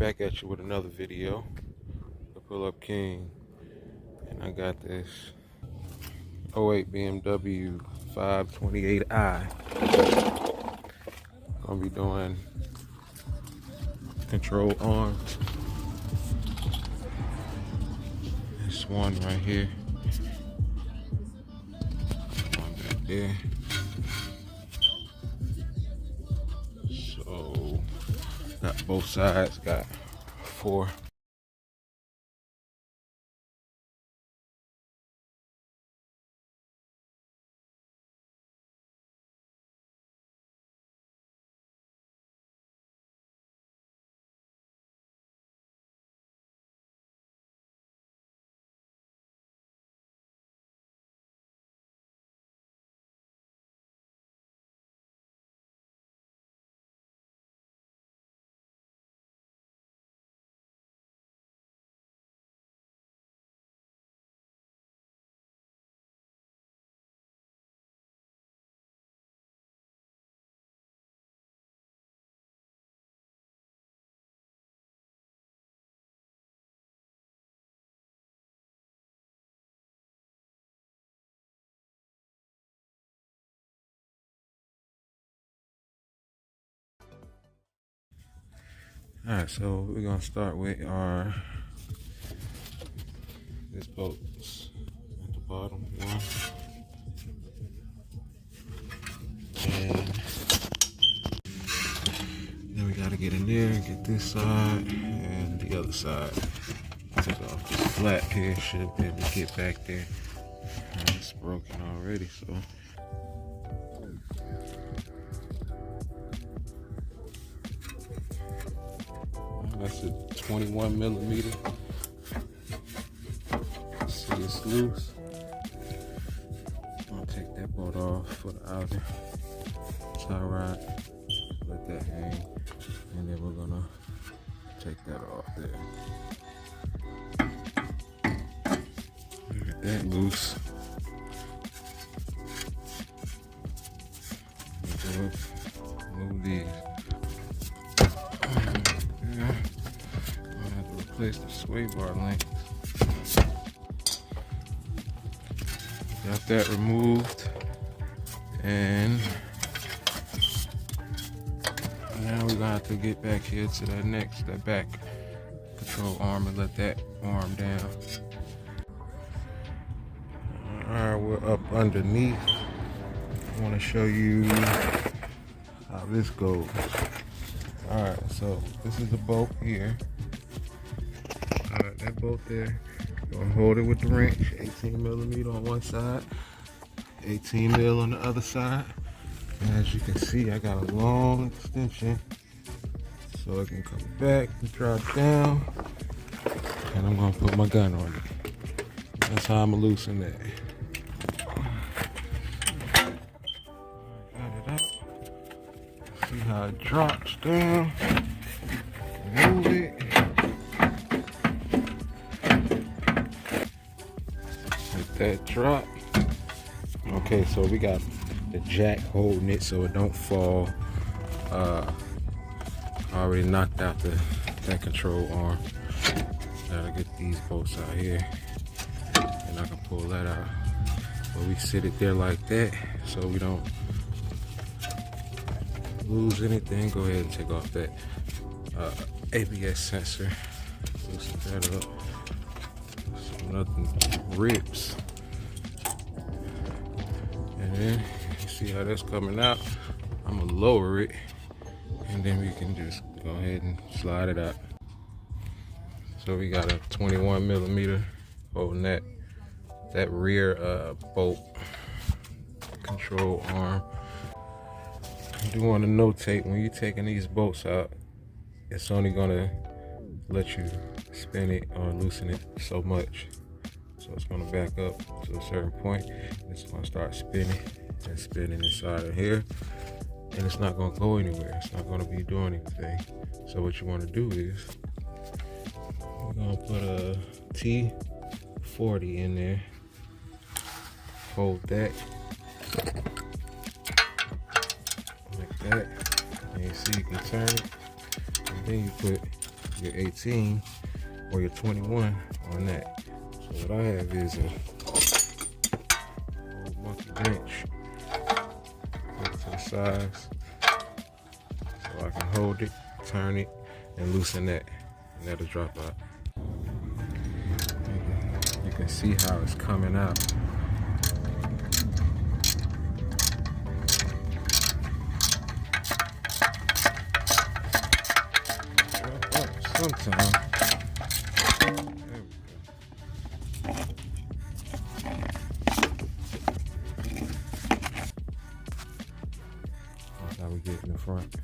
back at you with another video. The Pull Up King. And I got this 08 BMW 528i. Gonna be doing control arms. This one right here. One back there. So got both sides, got 4. Alright, so we're gonna start with this bolts at the bottom, one. And then we gotta get in there and get this side and the other side. Take off this flap here, should be able to get back there. It's broken already, so. That's a 21 millimeter. See, it's loose. I'm gonna take that bolt off for the outer tie rod. Let that hang, and then we're gonna take that off there. Get that loose. Move these. Replace the sway bar link. Got that removed, and now we're gonna have to get back here to that back control arm and let that arm down. Alright, we're up underneath. I want to show you how this goes. Alright, so this is the bolt here. Alright, that bolt there, you're gonna hold it with the wrench, 18 millimeter on one side, 18 mil on the other side. And as you can see, I got a long extension, so I can come back and drop down, and I'm gonna put my gun on it. That's how I'm gonna loosen that. Got it out. See how it drops down. Move it. That drop. Okay, so we got the jack holding it so it don't fall. I already knocked out that control arm. Gotta get these bolts out here, and I can pull that out. But we sit it there like that so we don't lose anything. Go ahead and take off that ABS sensor. Loosen that up. So nothing rips. And then you see how that's coming out. I'm gonna lower it, and then we can just go ahead and slide it out. So we got a 21 millimeter holding that rear bolt control arm. I do want to notate, when you're taking these bolts out, it's only gonna let you spin it or loosen it so much. So it's gonna back up to a certain point. It's gonna start spinning and spinning inside of here, and it's not gonna go anywhere. It's not gonna be doing anything. So what you wanna do is, we're gonna put a T40 in there. Hold that. Like that. And you see you can turn it. And then you put your 18 or your 21 on that. So what I have is a old monkey wrench. Put it to the sides so I can hold it, turn it, and loosen that, and that'll drop out. You can see how it's coming out. Sometimes. There we go. That's how we get in the front.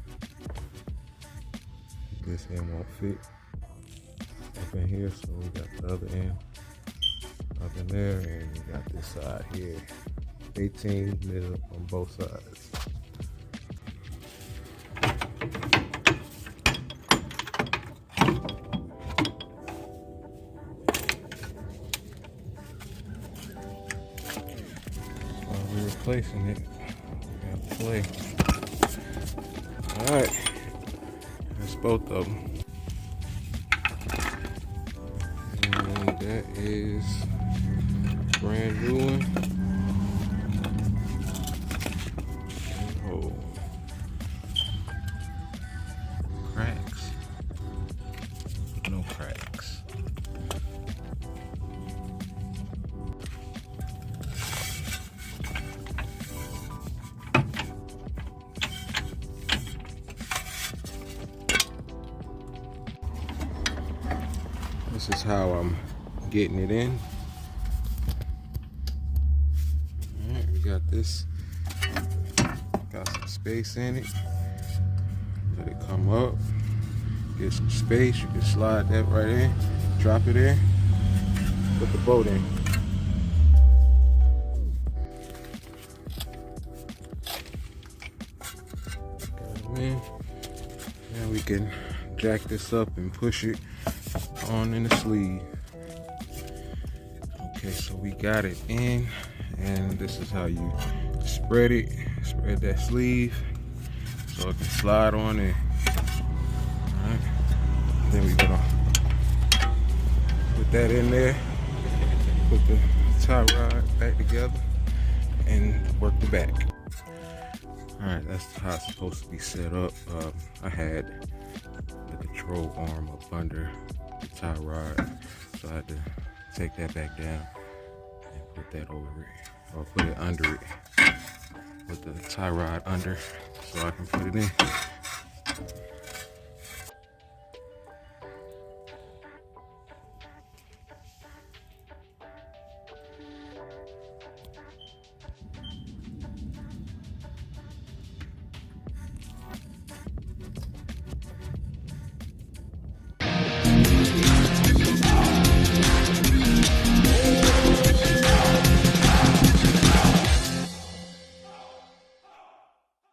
This end won't fit up in here, so we got the other end up in there, and we got this side here. 18 middle on both sides. Replacing it, we got play. All right, that's both of them, and that is brand new one. Oh, cracks? No cracks. This is how I'm getting it in. Alright, we got this. Got some space in it. Let it come up. Get some space. You can slide that right in. Drop it in. Put the bolt in. Got it in. Now we can jack this up and push it on in the sleeve. Okay, so we got it in, and this is how you spread it. Spread that sleeve so it can slide on in. Alright, then we're gonna put that in there, put the tie rod back together, and work the back. Alright, that's how it's supposed to be set up. I had the control arm up under the tie rod, so I had to take that back down and put that over it, or put it under it. Put the tie rod under so I can put it in.